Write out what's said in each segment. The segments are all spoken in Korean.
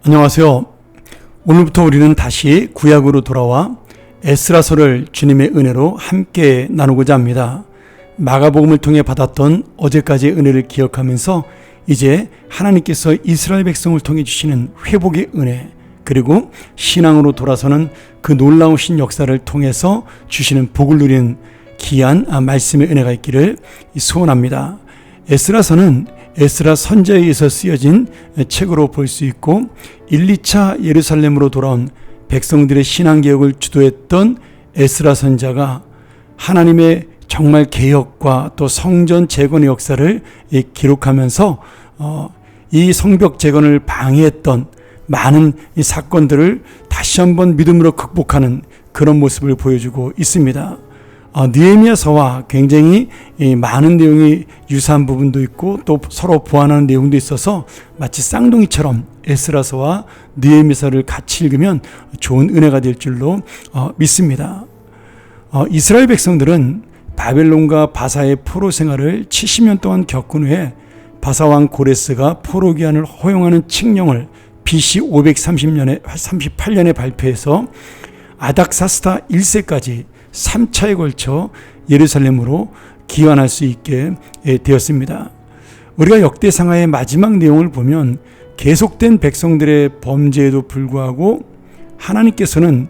안녕하세요. 오늘부터 우리는 다시 구약으로 돌아와 에스라서를 주님의 은혜로 함께 나누고자 합니다. 마가복음을 통해 받았던 어제까지의 은혜를 기억하면서 이제 하나님께서 이스라엘 백성을 통해 주시는 회복의 은혜, 그리고 신앙으로 돌아서는 그 놀라우신 역사를 통해서 주시는 복을 누리는 귀한 말씀의 은혜가 있기를 소원합니다. 에스라서는 에스라 선지자에 의해서 쓰여진 책으로 볼 수 있고 1, 2차 예루살렘으로 돌아온 백성들의 신앙개혁을 주도했던 에스라 선지자가 하나님의 정말 개혁과 또 성전 재건의 역사를 기록하면서 이 성벽 재건을 방해했던 많은 이 사건들을 다시 한번 믿음으로 극복하는 그런 모습을 보여주고 있습니다. 느헤미야서와 굉장히 많은 내용이 유사한 부분도 있고 또 서로 보완하는 내용도 있어서 마치 쌍둥이처럼 에스라서와 느헤미야서를 같이 읽으면 좋은 은혜가 될 줄로 믿습니다. 이스라엘 백성들은 바벨론과 바사의 포로 생활을 70년 동안 겪은 후에 바사왕 고레스가 포로 귀환을 허용하는 칙령을 BC 538년에 발표해서 아닥사스다 1세까지 3차에 걸쳐 예루살렘으로 귀환할 수 있게 되었습니다. 우리가 역대상하의 마지막 내용을 보면 계속된 백성들의 범죄에도 불구하고 하나님께서는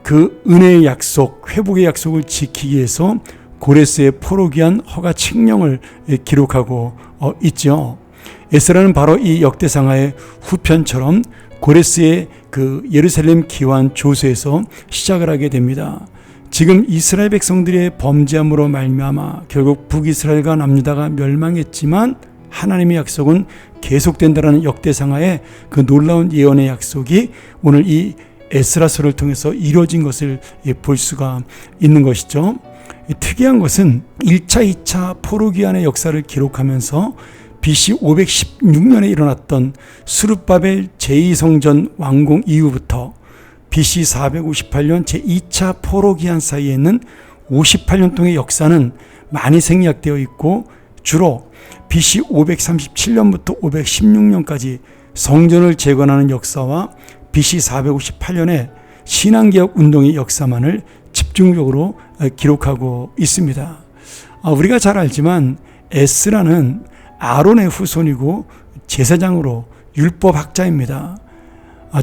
그 은혜의 약속, 회복의 약속을 지키기 위해서 고레스의 포로 귀환 허가 칙령을 기록하고 있죠. 에스라는 바로 이 역대상하의 후편처럼 고레스의 그 예루살렘 귀환 조서에서 시작을 하게 됩니다. 지금 이스라엘 백성들의 범죄함으로 말미암아 결국 북이스라엘과 남유다가 멸망했지만 하나님의 약속은 계속된다라는 역대상하의 그 놀라운 예언의 약속이 오늘 이 에스라서를 통해서 이루어진 것을 볼 수가 있는 것이죠. 특이한 것은 1차, 2차 포로 귀환의 역사를 기록하면서 BC 516년에 일어났던 스룹바벨 제2성전 완공 이후부터 BC 458년 제2차 포로 귀환 사이에는 58년 동의 역사는 많이 생략되어 있고 주로 BC 537년부터 516년까지 성전을 재건하는 역사와 BC 458년에 신앙개혁 운동의 역사만을 집중적으로 기록하고 있습니다. 우리가 잘 알지만 에스라는 아론의 후손이고 제사장으로 율법학자입니다.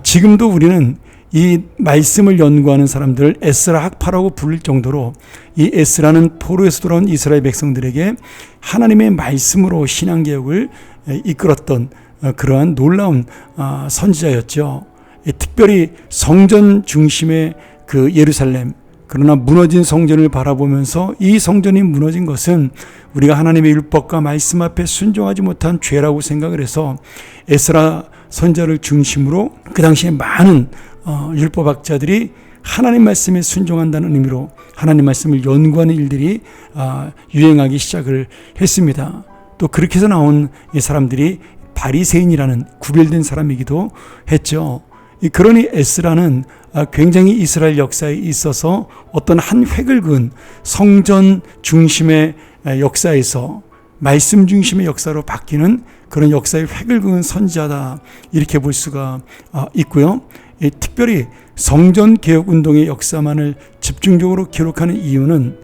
지금도 우리는 이 말씀을 연구하는 사람들을 에스라 학파라고 부를 정도로 이 에스라는 포로에서 돌아온 이스라엘 백성들에게 하나님의 말씀으로 신앙개혁을 이끌었던 그러한 놀라운 선지자였죠. 특별히 성전 중심의 그 예루살렘, 그러나 무너진 성전을 바라보면서 이 성전이 무너진 것은 우리가 하나님의 율법과 말씀 앞에 순종하지 못한 죄라고 생각을 해서 에스라 선지자를 중심으로 그 당시에 많은 율법학자들이 하나님 말씀에 순종한다는 의미로 하나님 말씀을 연구하는 일들이 유행하기 시작을 했습니다. 또 그렇게 해서 나온 이 사람들이 바리새인이라는 구별된 사람이기도 했죠. 그러니 에스라는 굉장히 이스라엘 역사에 있어서 어떤 한 획을 그은 성전 중심의 역사에서 말씀 중심의 역사로 바뀌는 그런 역사의 획을 그은 선지자다, 이렇게 볼 수가 있고요. 특별히 성전 개혁 운동의 역사만을 집중적으로 기록하는 이유는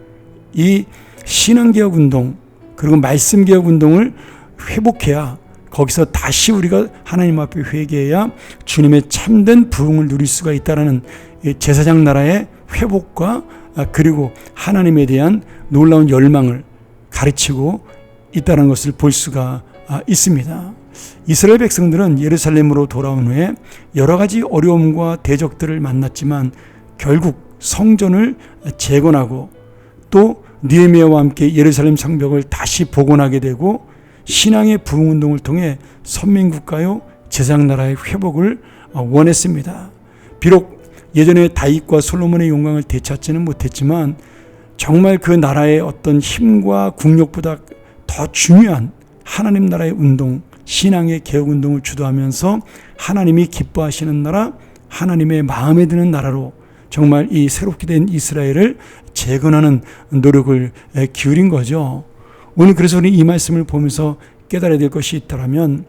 이 신앙개혁 운동 그리고 말씀 개혁 운동을 회복해야, 거기서 다시 우리가 하나님 앞에 회개해야 주님의 참된 부흥을 누릴 수가 있다는 제사장 나라의 회복과 그리고 하나님에 대한 놀라운 열망을 가르치고 있다는 것을 볼 수가 있습니다. 이스라엘 백성들은 예루살렘으로 돌아온 후에 여러 가지 어려움과 대적들을 만났지만 결국 성전을 재건하고 또 느헤미야와 함께 예루살렘 성벽을 다시 복원하게 되고 신앙의 부흥운동을 통해 선민국가요 제사장 나라의 회복을 원했습니다. 비록 예전에 다윗과 솔로몬의 영광을 되찾지는 못했지만 정말 그 나라의 어떤 힘과 국력보다 더 중요한 하나님 나라의 운동, 신앙의 개혁운동을 주도하면서 하나님이 기뻐하시는 나라, 하나님의 마음에 드는 나라로 정말 이 새롭게 된 이스라엘을 재건하는 노력을 기울인 거죠. 오늘 그래서 우리 이 말씀을 보면서 깨달아야 될 것이 있다면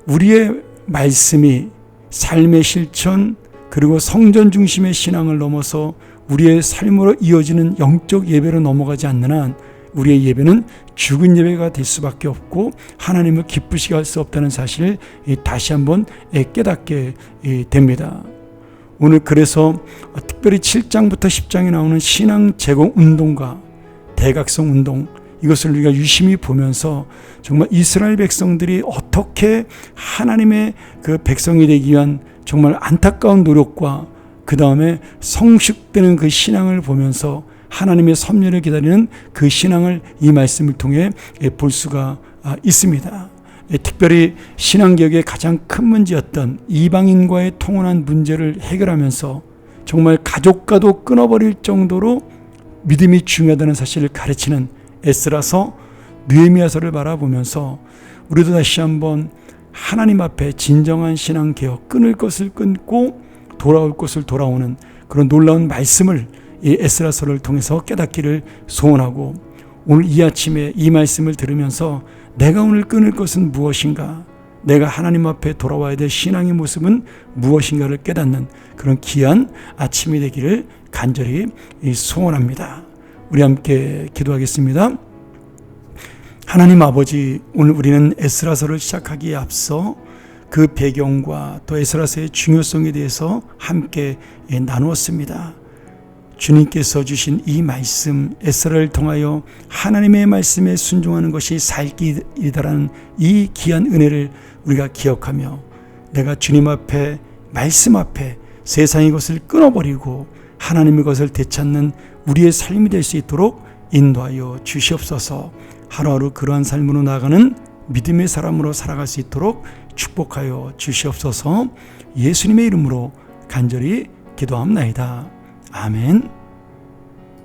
우리의 말씀이 삶의 실천 그리고 성전 중심의 신앙을 넘어서 우리의 삶으로 이어지는 영적 예배로 넘어가지 않는 한 우리의 예배는 죽은 예배가 될 수밖에 없고 하나님을 기쁘시게 할 수 없다는 사실을 다시 한번 깨닫게 됩니다. 오늘 그래서 특별히 7장부터 10장에 나오는 신앙 제공 운동과 대각성 운동, 이것을 우리가 유심히 보면서 정말 이스라엘 백성들이 어떻게 하나님의 그 백성이 되기 위한 정말 안타까운 노력과 그 다음에 성숙되는 그 신앙을 보면서 하나님의 섭리를 기다리는 그 신앙을 이 말씀을 통해 볼 수가 있습니다. 특별히 신앙개혁의 가장 큰 문제였던 이방인과의 통혼한 문제를 해결하면서 정말 가족과도 끊어버릴 정도로 믿음이 중요하다는 사실을 가르치는 에스라서, 느헤미야서를 바라보면서 우리도 다시 한번 하나님 앞에 진정한 신앙개혁, 끊을 것을 끊고 돌아올 것을 돌아오는 그런 놀라운 말씀을 이 에스라서를 통해서 깨닫기를 소원하고, 오늘 이 아침에 이 말씀을 들으면서 내가 오늘 끊을 것은 무엇인가, 내가 하나님 앞에 돌아와야 될 신앙의 모습은 무엇인가를 깨닫는 그런 귀한 아침이 되기를 간절히 소원합니다. 우리 함께 기도하겠습니다. 하나님 아버지, 오늘 우리는 에스라서를 시작하기에 앞서 그 배경과 또 에스라서의 중요성에 대해서 함께 나누었습니다. 주님께서 주신 이 말씀, 에스라를 통하여 하나님의 말씀에 순종하는 것이 살기이다라는 이 귀한 은혜를 우리가 기억하며 내가 주님 앞에, 말씀 앞에 세상의 것을 끊어버리고 하나님의 것을 되찾는 우리의 삶이 될 수 있도록 인도하여 주시옵소서. 하루하루 그러한 삶으로 나아가는 믿음의 사람으로 살아갈 수 있도록 축복하여 주시옵소서. 예수님의 이름으로 간절히 기도합니다. 아멘.